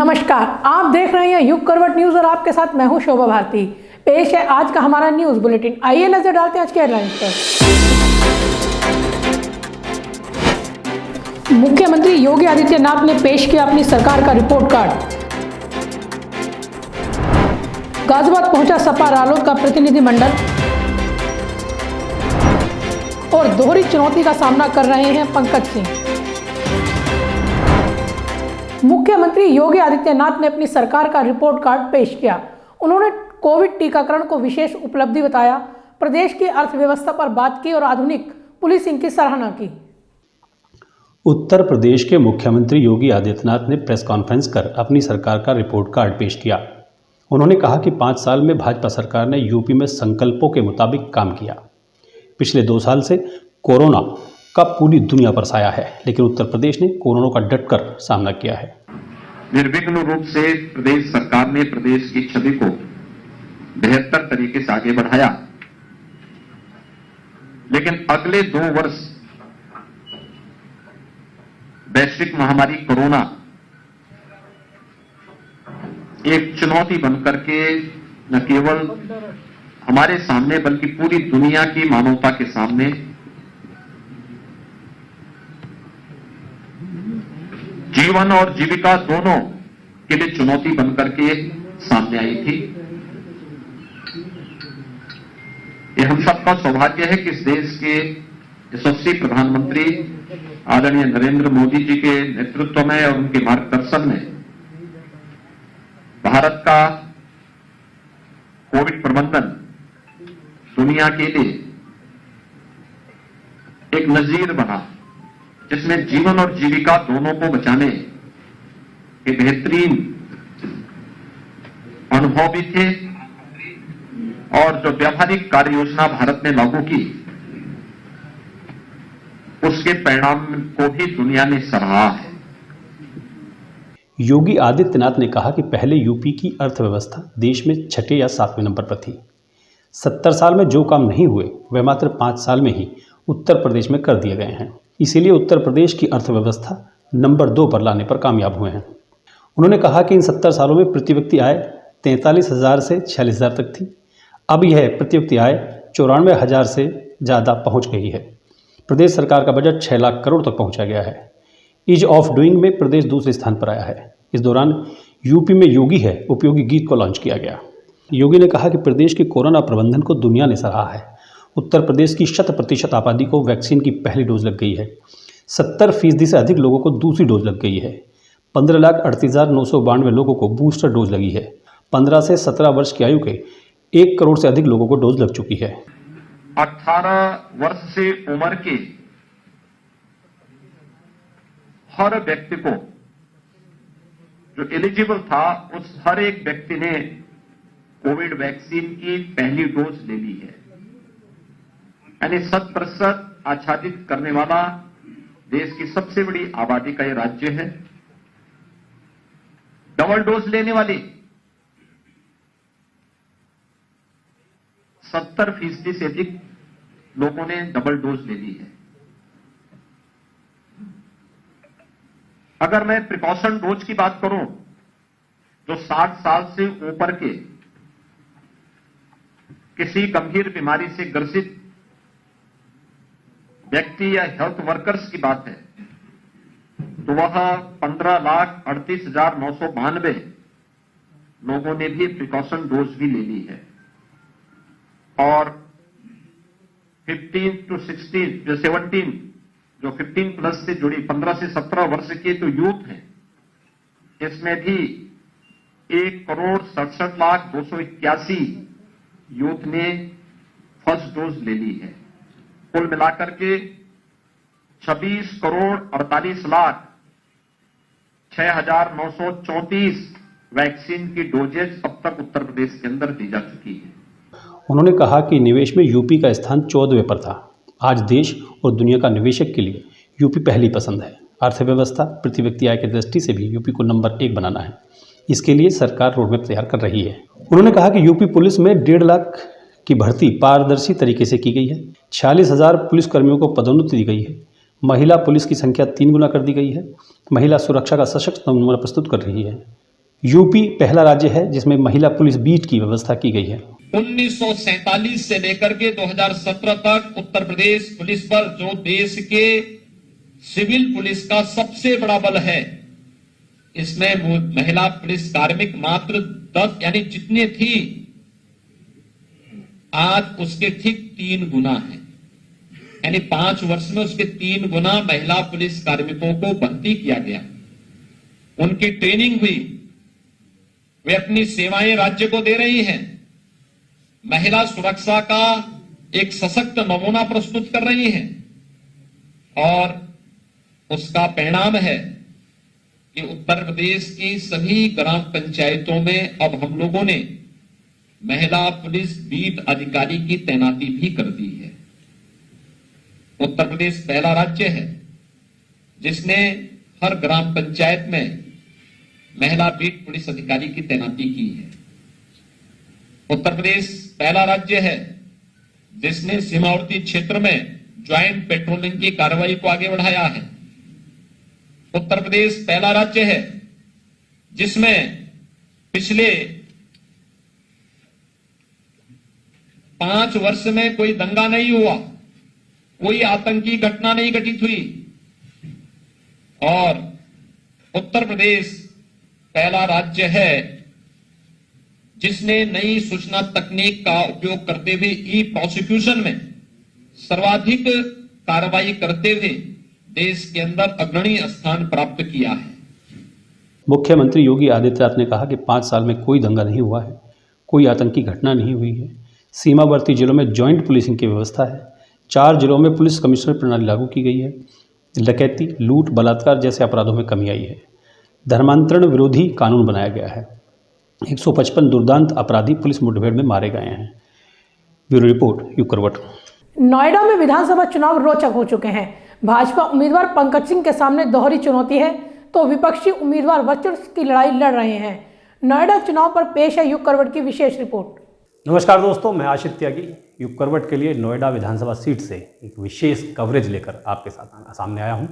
नमस्कार, आप देख रहे हैं युग करवट न्यूज और आपके साथ मैं हूं शोभा भारती। पेश है आज का हमारा न्यूज बुलेटिन। आइए नजर डालते हैं आज के हेडलाइंस पर। मुख्यमंत्री योगी आदित्यनाथ ने पेश किया अपनी सरकार का रिपोर्ट कार्ड। गाजियाबाद पहुंचा सपा रालोद का प्रतिनिधिमंडल और दोहरी चुनौती का सामना कर रहे हैं पंकज सिंह। मुख्यमंत्री योगी आदित्यनाथ ने अपनी सरकार का रिपोर्ट कार्ड पेश किया। उन्होंने कोविड टीकाकरण को विशेष उपलब्धि बताया, प्रदेश की अर्थव्यवस्था पर बात की और आधुनिक पुलिसिंग की सराहना की। उत्तर प्रदेश के मुख्यमंत्री योगी आदित्यनाथ ने प्रेस कॉन्फ्रेंस कर अपनी सरकार का रिपोर्ट कार्ड पेश किया। उन्होंने कहा कि 5 साल में भाजपा सरकार ने यूपी में संकल्पों के मुताबिक काम किया। पिछले 2 साल से कोरोना का पूरी दुनिया पर साया है, लेकिन उत्तर प्रदेश ने कोरोना का डटकर सामना किया है। निर्विघ्न रूप से प्रदेश सरकार ने प्रदेश की छवि को बेहतर तरीके से आगे बढ़ाया, लेकिन अगले 2 वर्ष वैश्विक महामारी कोरोना एक चुनौती बनकर के न केवल हमारे सामने बल्कि पूरी दुनिया की मानवता के सामने जीवन और जीविका दोनों के लिए चुनौती बनकर के सामने आई थी। ये हम सबका सौभाग्य है कि इस देश के यशस्वी प्रधानमंत्री आदरणीय नरेंद्र मोदी जी के नेतृत्व में और उनके मार्गदर्शन में भारत का कोविड प्रबंधन दुनिया के लिए एक नजीर बना, जिसमें जीवन और जीविका दोनों को बचाने के बेहतरीन अनुभव भी थे और जो व्यावहारिक कार्य योजना भारत ने लागू की उसके परिणाम को भी दुनिया ने सराहा है। योगी आदित्यनाथ ने कहा कि पहले यूपी की अर्थव्यवस्था देश में 6 या 7वें नंबर पर थी। 70 साल में जो काम नहीं हुए वह मात्र 5 साल में ही उत्तर प्रदेश में कर दिए गए हैं। इसीलिए उत्तर प्रदेश की अर्थव्यवस्था नंबर 2 पर लाने पर कामयाब हुए हैं। उन्होंने कहा कि इन 70 सालों में प्रति व्यक्ति आय 43,000 से 46,000 तक थी। अब यह प्रति व्यक्ति आय 94,000 से ज़्यादा पहुंच गई है। प्रदेश सरकार का बजट 6 लाख करोड़ तक पहुंचा गया है। ईज ऑफ डूइंग में प्रदेश दूसरे स्थान पर आया है। इस दौरान यूपी में योगी है उपयोगी गीत को लॉन्च किया गया। योगी ने कहा कि प्रदेश के कोरोना प्रबंधन को दुनिया ने सराहा है। उत्तर प्रदेश की 100% आबादी को वैक्सीन की पहली डोज लग गई है। 70% से अधिक लोगों को दूसरी डोज लग गई है। 15,38,992 लोगों को बूस्टर डोज लगी है। 15 से 17 वर्ष की आयु के 1 करोड़ से अधिक लोगों को डोज लग चुकी है। 18 वर्ष से उम्र के हर व्यक्ति को जो एलिजिबल था उस हर एक व्यक्ति ने कोविड वैक्सीन की पहली डोज ले ली है। यानी 100% आच्छादित करने वाला देश की सबसे बड़ी आबादी का यह राज्य है। डबल डोज लेने वाले 70% से अधिक लोगों ने डबल डोज ले ली है। अगर मैं प्रिकॉशन डोज की बात करूं तो 60 साल से ऊपर के किसी गंभीर बीमारी से ग्रसित व्यक्ति या हेल्थ वर्कर्स की बात है तो वह 15,38,992 लोगों ने भी प्रिकॉशन डोज भी ले ली है। और 15 to 16 जो 17 जो 15 प्लस से जुड़ी 15 से 17 वर्ष के तो यूथ हैं, इसमें भी 1,67,281 यूथ ने फर्स्ट डोज ले ली है। कुल मिलाकर के 26,48,06,934 वैक्सीन की डोजेज अब तक उत्तर प्रदेश के अंदर दी जा चुकी है। उन्होंने कहा कि निवेश में यूपी का स्थान 14वें पर था। आज देश और दुनिया का निवेशक के लिए यूपी पहली पसंद है। अर्थव्यवस्था प्रति व्यक्ति आय की दृष्टि से भी यूपी को नंबर 1 बनाना है। इसके लिए सरकार रोडमैप तैयार कर रही है। उन्होंने कहा कि यूपी पुलिस में 1.5 लाख की भर्ती पारदर्शी तरीके से की गई है। 46,000 पुलिसकर्मियों को पदोन्नति दी गई है। महिला पुलिस की संख्या 3 गुना कर दी गई है। महिला सुरक्षा का सशक्त नमूना प्रस्तुत कर रही है। यूपी पहला राज्य है जिसमें महिला पुलिस बीट की व्यवस्था की गई है। 1947 से लेकर के 2017 तक उत्तर प्रदेश पुलिस पर जो देश के सिविल पुलिस का सबसे बड़ा बल है, इसमें महिला पुलिस कार्मिक मात्र 10 यानी जितनी थी आज उसके ठीक 3 गुना है। यानी 5 वर्ष में उसके 3 गुना महिला पुलिस कार्मिकों को भर्ती किया गया, उनकी ट्रेनिंग हुई, वे अपनी सेवाएं राज्य को दे रही हैं, महिला सुरक्षा का एक सशक्त नमूना प्रस्तुत कर रही हैं और उसका परिणाम है कि उत्तर प्रदेश की सभी ग्राम पंचायतों में अब हम लोगों ने महिला पुलिस बीट अधिकारी की तैनाती भी कर दी है। उत्तर प्रदेश पहला राज्य है जिसने हर ग्राम पंचायत में महिला बीट पुलिस अधिकारी की तैनाती की है। उत्तर प्रदेश पहला राज्य है जिसने सीमावर्ती क्षेत्र में ज्वाइंट पेट्रोलिंग की कार्रवाई को आगे बढ़ाया है। उत्तर प्रदेश पहला राज्य है जिसमें पिछले 5 वर्ष में कोई दंगा नहीं हुआ, कोई आतंकी घटना नहीं घटित हुई और उत्तर प्रदेश पहला राज्य है जिसने नई सूचना तकनीक का उपयोग करते हुए ई प्रोसिक्यूशन में सर्वाधिक कार्रवाई करते हुए देश के अंदर अग्रणी स्थान प्राप्त किया है। मुख्यमंत्री योगी आदित्यनाथ ने कहा कि 5 साल में कोई दंगा नहीं हुआ है, कोई आतंकी घटना नहीं हुई है। सीमावर्ती जिलों में जॉइंट पुलिसिंग की व्यवस्था है। 4 जिलों में पुलिस कमिश्नर प्रणाली लागू की गई है। डकैती, लूट, बलात्कार जैसे अपराधों में कमी आई है। धर्मांतरण विरोधी कानून बनाया गया है। 155 दुर्दांत अपराधी पुलिस मुठभेड़ में मारे गए हैं। ब्यूरो रिपोर्ट, युग करवट। नोएडा में विधानसभा चुनाव रोचक हो चुके हैं। भाजपा उम्मीदवार पंकज सिंह के सामने दोहरी चुनौती है तो विपक्षी उम्मीदवार वर्चस्व की लड़ाई लड़ रहे हैं। नोएडा चुनाव पर पेश है युग करवट की विशेष रिपोर्ट। नमस्कार दोस्तों, मैं आशित त्यागी युग करवट के लिए नोएडा विधानसभा सीट से एक विशेष कवरेज लेकर आपके सामने आया हूं।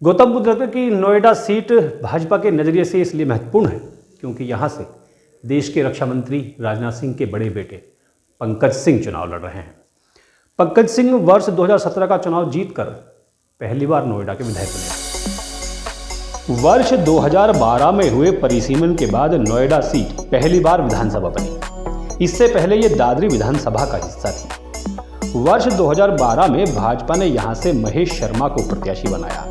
गौतम बुद्ध नगर की नोएडा सीट भाजपा के नज़रिए से इसलिए महत्वपूर्ण है क्योंकि यहाँ से देश के रक्षा मंत्री राजनाथ सिंह के बड़े बेटे पंकज सिंह चुनाव लड़ रहे हैं। पंकज सिंह वर्ष 2017 का चुनाव जीतकर पहली बार नोएडा के विधायक बने। वर्ष 2012 में हुए परिसीमन के बाद नोएडा सीट पहली बार विधानसभा बनी। इससे पहले ये दादरी विधानसभा का हिस्सा थी। वर्ष 2012 में भाजपा ने यहां से महेश शर्मा को प्रत्याशी बनाया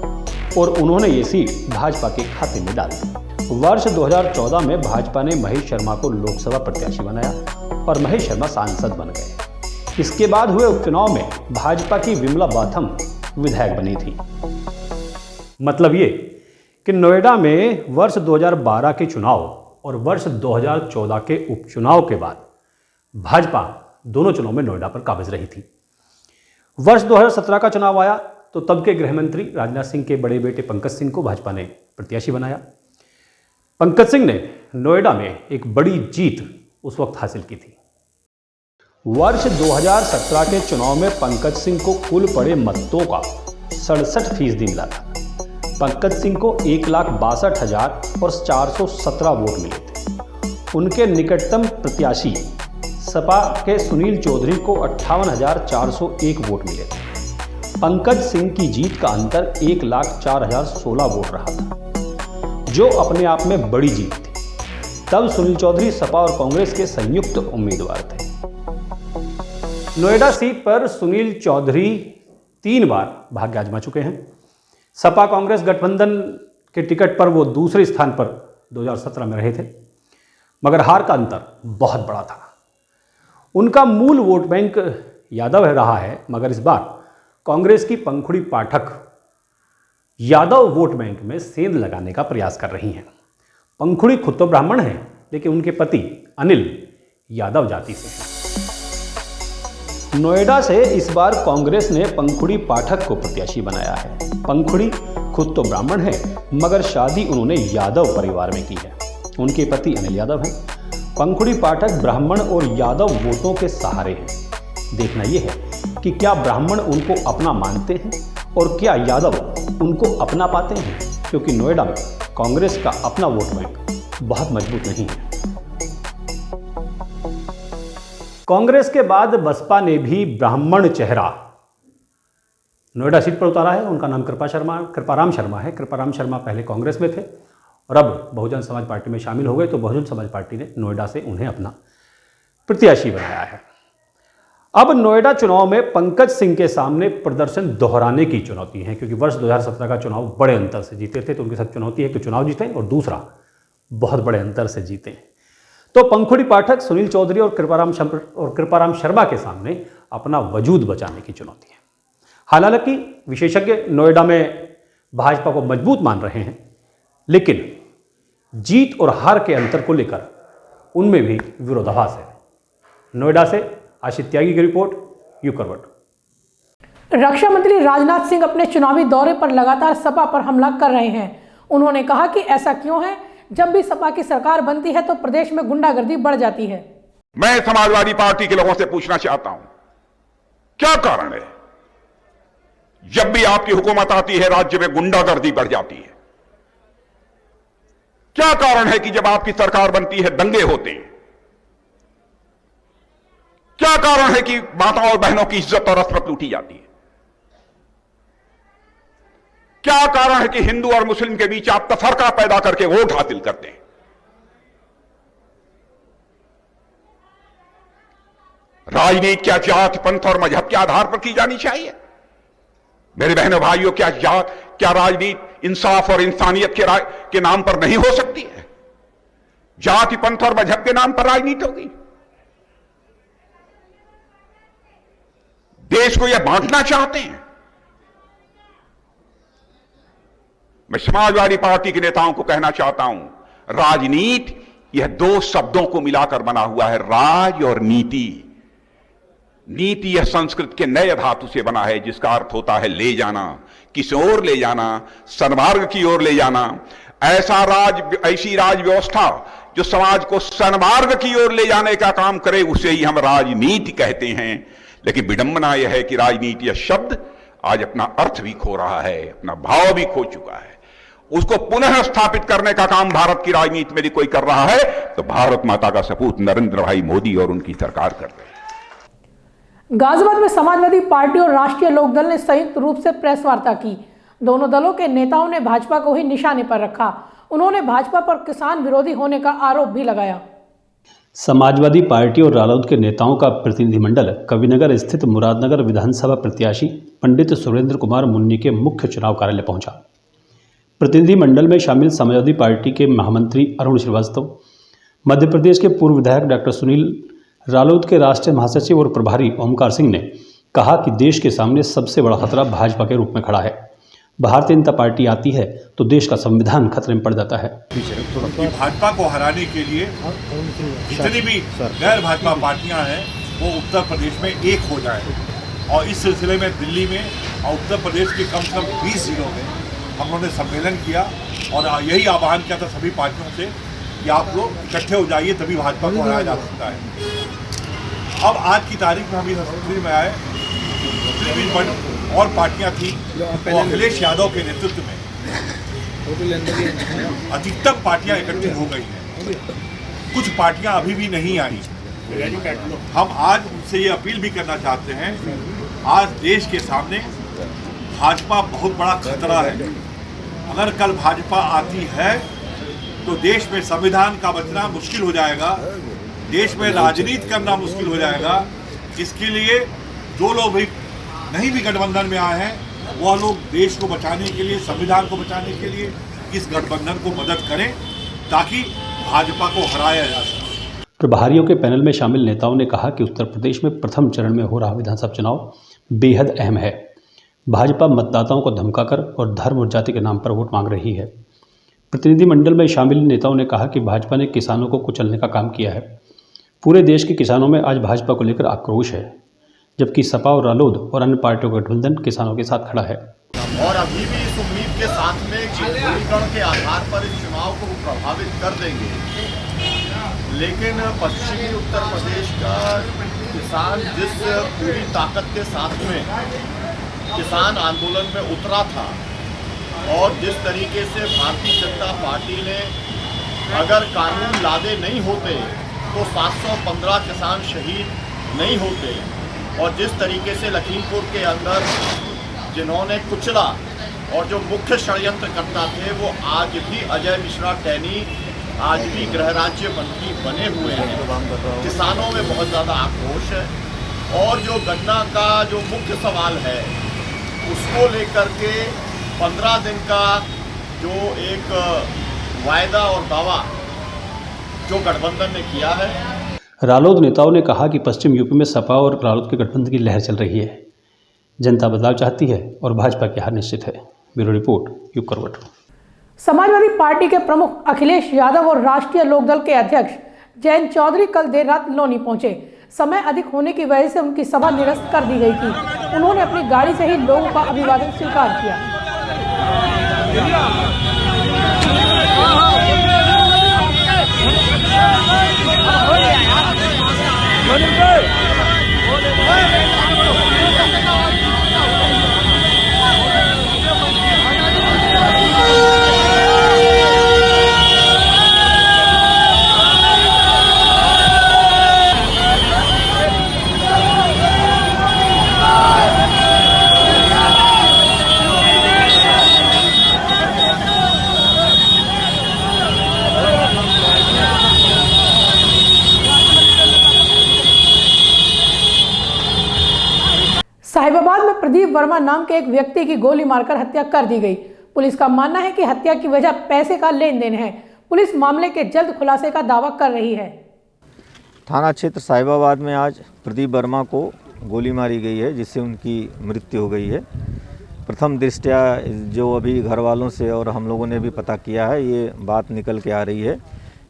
और उन्होंने ये सीट भाजपा के खाते में डाल दी। वर्ष 2014 में भाजपा ने महेश शर्मा को लोकसभा प्रत्याशी बनाया और महेश शर्मा सांसद बन गए। इसके बाद हुए उपचुनाव में भाजपा की विमला बाथम विधायक बनी थी। मतलब ये कि नोएडा में वर्ष 2012 के चुनाव और वर्ष 2014 के उपचुनाव के बाद भाजपा दोनों चुनाव में नोएडा पर काबिज रही थी। वर्ष 2017 का चुनाव आया तो तब के गृह मंत्री राजनाथ सिंह के बड़े बेटे पंकज सिंह को भाजपा ने प्रत्याशी बनाया। पंकज सिंह ने नोएडा में एक बड़ी जीत उस वक्त हासिल की थी। वर्ष 2017 के चुनाव में पंकज सिंह को कुल पड़े मतों का 67% मिला था। पंकज सिंह को 1,62,000 और 417 वोट मिले थे। उनके निकटतम प्रत्याशी सपा के सुनील चौधरी को 58,401 वोट मिले थे। पंकज सिंह की जीत का अंतर 1,04,016 वोट रहा था, जो अपने आप में बड़ी जीत थी। तब सुनील चौधरी सपा और कांग्रेस के संयुक्त उम्मीदवार थे। नोएडा सीट पर सुनील चौधरी 3 बार भाग्य आजमा चुके हैं। सपा कांग्रेस गठबंधन के टिकट पर वो दूसरे स्थान पर 2017 में रहे थे, मगर हार का अंतर बहुत बड़ा था। उनका मूल वोट बैंक यादव रहा है, मगर इस बार कांग्रेस की पंखुड़ी पाठक यादव वोट बैंक में सेंध लगाने का प्रयास कर रही हैं। पंखुड़ी खुद तो ब्राह्मण हैं, लेकिन उनके पति अनिल यादव जाति से हैं। नोएडा से इस बार कांग्रेस ने पंखुड़ी पाठक को प्रत्याशी बनाया है। पंखुड़ी खुद तो ब्राह्मण है, मगर शादी उन्होंने यादव परिवार में की है। उनके पति अनिल यादव हैं। पंखुड़ी पाठक ब्राह्मण और यादव वोटों के सहारे हैं। देखना यह है कि क्या ब्राह्मण उनको अपना मानते हैं और क्या यादव उनको अपना पाते हैं, क्योंकि नोएडा में कांग्रेस का अपना वोट बैंक बहुत मजबूत नहीं है। कांग्रेस के बाद बसपा ने भी ब्राह्मण चेहरा नोएडा सीट पर उतारा है। उनका नाम कृपाराम शर्मा है। कृपाराम शर्मा पहले कांग्रेस में थे और अब बहुजन समाज पार्टी में शामिल हो गए, तो बहुजन समाज पार्टी ने नोएडा से उन्हें अपना प्रत्याशी बनाया है। अब नोएडा चुनाव में पंकज सिंह के सामने प्रदर्शन दोहराने की चुनौती है, क्योंकि वर्ष 2017 का चुनाव बड़े अंतर से जीते थे, तो उनके साथ चुनौती है कि चुनाव जीतें और दूसरा बहुत बड़े अंतर से जीतें। तो पंखुड़ी पाठक, सुनील चौधरी और कृपाराम शर्मा के सामने अपना वजूद बचाने की चुनौती है। हालांकि विशेषज्ञ नोएडा में भाजपा को मजबूत मान रहे हैं, लेकिन जीत और हार के अंतर को लेकर उनमें भी विरोधाभास है। नोएडा से आशित त्यागी की रिपोर्ट, यू करवट। रक्षा मंत्री राजनाथ सिंह अपने चुनावी दौरे पर लगातार सपा पर हमला कर रहे हैं। उन्होंने कहा कि ऐसा क्यों है, जब भी सपा की सरकार बनती है तो प्रदेश में गुंडागर्दी बढ़ जाती है। मैं समाजवादी पार्टी के लोगों से पूछना चाहता हूं, क्या कारण है जब भी आपकी हुकूमत आती है राज्य में गुंडागर्दी बढ़ जाती है? क्या कारण है कि जब आपकी सरकार बनती है दंगे होते हैं? क्या कारण है कि माताओं और बहनों की इज्जत और अस्मत लूटी जाती है? क्या कारण है कि हिंदू और मुस्लिम के बीच आप तफरका पैदा करके वोट हासिल करते हैं? राजनीति क्या जात, पंथ और मजहब के आधार पर की जानी चाहिए? मेरे बहनों भाइयों, क्या राजनीति इंसाफ और इंसानियत के नाम पर नहीं हो सकती है? जाति, पंथ और मजहब के नाम पर राजनीति होगी? देश को यह बांटना चाहते हैं? मैं समाजवादी पार्टी के नेताओं को कहना चाहता हूं, राजनीति यह दो शब्दों को मिलाकर बना हुआ है, राज और नीति। नीति यह संस्कृत के नए धातु से बना है, जिसका अर्थ होता है ले जाना, किसी ओर ले जाना, सन्मार्ग की ओर ले जाना। ऐसी राज व्यवस्था जो समाज को सन्मार्ग की ओर ले जाने का काम करे, उसे ही हम राजनीति कहते हैं। लेकिन विडंबना यह है कि राजनीति यह शब्द आज अपना अर्थ भी खो रहा है, अपना भाव भी खो चुका है। उसको पुनः स्थापित करने का काम भारत की राजनीति में यदि कोई कर रहा है तो भारत माता का सपूत नरेंद्र भाई मोदी और उनकी सरकार कर रही है। गाजियाबाद में समाजवादी पार्टी और राष्ट्रीय लोकदल ने संयुक्त रूप से प्रेस वार्ता की। दोनों दलों के नेताओं ने भाजपा को ही निशाने पर रखा। उन्होंने भाजपा पर किसान विरोधी होने का आरोप भी लगाया। समाजवादी पार्टी और रालोद के नेताओं का प्रतिनिधिमंडल कविनगर स्थित मुरादनगर विधानसभा प्रत्याशी पंडित सुरेंद्र कुमार मुन्नी के मुख्य चुनाव कार्यालय पहुंचा। प्रतिनिधिमंडल में शामिल समाजवादी पार्टी के महामंत्री अरुण श्रीवास्तव, मध्य प्रदेश के पूर्व विधायक डॉक्टर सुनील, रालोद के राष्ट्रीय महासचिव और प्रभारी ओमकार सिंह ने कहा कि देश के सामने सबसे बड़ा खतरा भाजपा के रूप में खड़ा है। भारतीय जनता पार्टी आती है तो देश का संविधान खतरे में पड़ जाता है। कि भाजपा को हराने के लिए जितनी भी गैर भाजपा पार्टियां हैं वो उत्तर प्रदेश में एक हो जाए, और इस सिलसिले में दिल्ली में और उत्तर प्रदेश के कम से कम 20 जिलों में हम लोगों ने सम्मेलन किया और यही आह्वान किया था सभी पार्टियों से कि आप लोग इकट्ठे हो जाइए, तभी भाजपा को हराया जा सकता है। अब आज की तारीख में हम इस स्थिति में आए, और पार्टियां थी वो अखिलेश यादव के नेतृत्व में अधिकतम पार्टियां इकट्ठी हो गई हैं। कुछ पार्टियां अभी भी नहीं आई। हम आज उनसे ये अपील भी करना चाहते हैं, आज देश के सामने भाजपा बहुत बड़ा खतरा है। अगर कल भाजपा आती है तो देश में संविधान का बचना मुश्किल हो जाएगा, देश में राजनीति करना मुश्किल हो जाएगा। इसके लिए जो लोग भी नहीं भी गठबंधन में आए हैं वह लोग देश को बचाने के लिए, संविधान को बचाने के लिए इस गठबंधन को मदद करें ताकि भाजपा को हराया जा सके। प्रभारियों के पैनल में शामिल नेताओं ने कहा कि उत्तर प्रदेश में प्रथम चरण में हो रहा विधानसभा चुनाव बेहद अहम है। भाजपा मतदाताओं को धमकाकर और धर्म और जाति के नाम पर वोट मांग रही है। प्रतिनिधिमंडल में शामिल नेताओं ने कहा कि भाजपा ने किसानों को कुचलने का काम किया है। पूरे देश के किसानों में आज भाजपा को लेकर आक्रोश है, जबकि सपा और रालोद और अन्य पार्टियों का गठबंधन किसानों के साथ खड़ा है। और अभी भी इस उम्मीद के साथ में कि ध्रुवीकरण के आधार पर इस चुनाव को प्रभावित कर देंगे, लेकिन पश्चिमी उत्तर प्रदेश का किसान जिस पूरी ताकत के साथ में किसान आंदोलन में उतरा था और जिस तरीके से भारतीय जनता पार्टी ने अगर कानून लादे नहीं होते तो 715 किसान शहीद नहीं होते। और जिस तरीके से लखीमपुर के अंदर जिन्होंने कुचला और जो मुख्य षड्यंत्रकर्ता थे वो आज भी अजय मिश्रा टैनी आज भी गृह राज्य मंत्री बने हुए हैं। किसानों में बहुत ज़्यादा आक्रोश है और जो गन्ना का जो मुख्य सवाल है उसको लेकर के 15 दिन का जो एक वायदा और दावा जो गठबंधन ने किया है। रालोद नेताओं ने कहा कि पश्चिम यूपी में सपा और रालोद के गठबंधन की लहर चल रही है। जनता बदलाव चाहती है और भाजपा की हार निश्चित है। ब्यूरो रिपोर्ट, युग करवट। समाजवादी पार्टी के प्रमुख अखिलेश यादव और राष्ट्रीय लोकदल के अध्यक्ष जयंत चौधरी कल देर रात लोनी पहुंचे। समय अधिक होने की वजह से उनकी सभा निरस्त कर दी गई थी। उन्होंने अपनी गाड़ी से ही लोगों का अभिवादन स्वीकार किया। साहिबाबाद में प्रदीप वर्मा नाम के एक व्यक्ति की गोली मारकर हत्या कर दी गई। पुलिस का मानना है कि हत्या की वजह पैसे का लेन देन है। पुलिस मामले के जल्द खुलासे का दावा कर रही है। थाना क्षेत्र साहिबाबाद में आज प्रदीप वर्मा को गोली मारी गई है, जिससे उनकी मृत्यु हो गई है। प्रथम दृष्टया जो अभी घर वालों से और हम लोगों ने भी पता किया है, ये बात निकल के आ रही है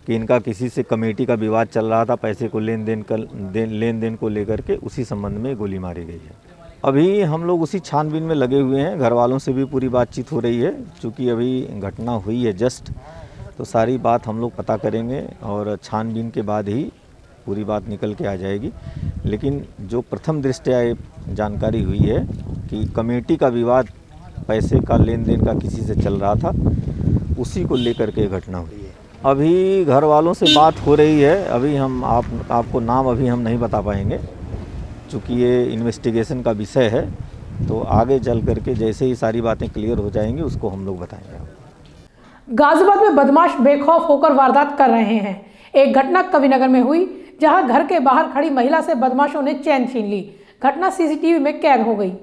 कि इनका किसी से कमेटी का विवाद चल रहा था, पैसे को लेन देन को लेकर के, उसी संबंध में गोली मारी गई है। अभी हम लोग उसी छानबीन में लगे हुए हैं। घर वालों से भी पूरी बातचीत हो रही है। चूँकि अभी घटना हुई है जस्ट, तो सारी बात हम लोग पता करेंगे और छानबीन के बाद ही पूरी बात निकल के आ जाएगी। लेकिन जो प्रथम दृष्टया जानकारी हुई है कि कमेटी का विवाद, पैसे का लेन देन का किसी से चल रहा था, उसी को लेकर के घटना हुई है। अभी घर वालों से बात हो रही है। अभी हम आपको नाम अभी हम नहीं बता पाएंगे, चूँकि ये इन्वेस्टिगेशन का विषय है। तो आगे चल करके जैसे ही सारी बातें क्लियर हो जाएंगी उसको हम लोग बताएंगे। गाजियाबाद में बदमाश बेखौफ होकर वारदात कर रहे हैं। एक घटना कविनगर में हुई, जहां घर के बाहर खड़ी महिला से बदमाशों ने चैन छीन ली। घटना सीसीटीवी में कैद हो गई।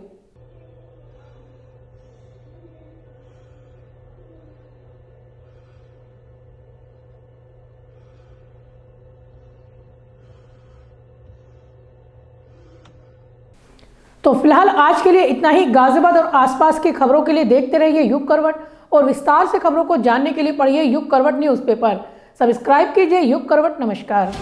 तो फिलहाल आज के लिए इतना ही। गाजियाबाद और आसपास की खबरों के लिए देखते रहिए युग करवट और विस्तार से खबरों को जानने के लिए पढ़िए युग करवट न्यूज़पेपर। सब्सक्राइब कीजिए युग करवट। नमस्कार।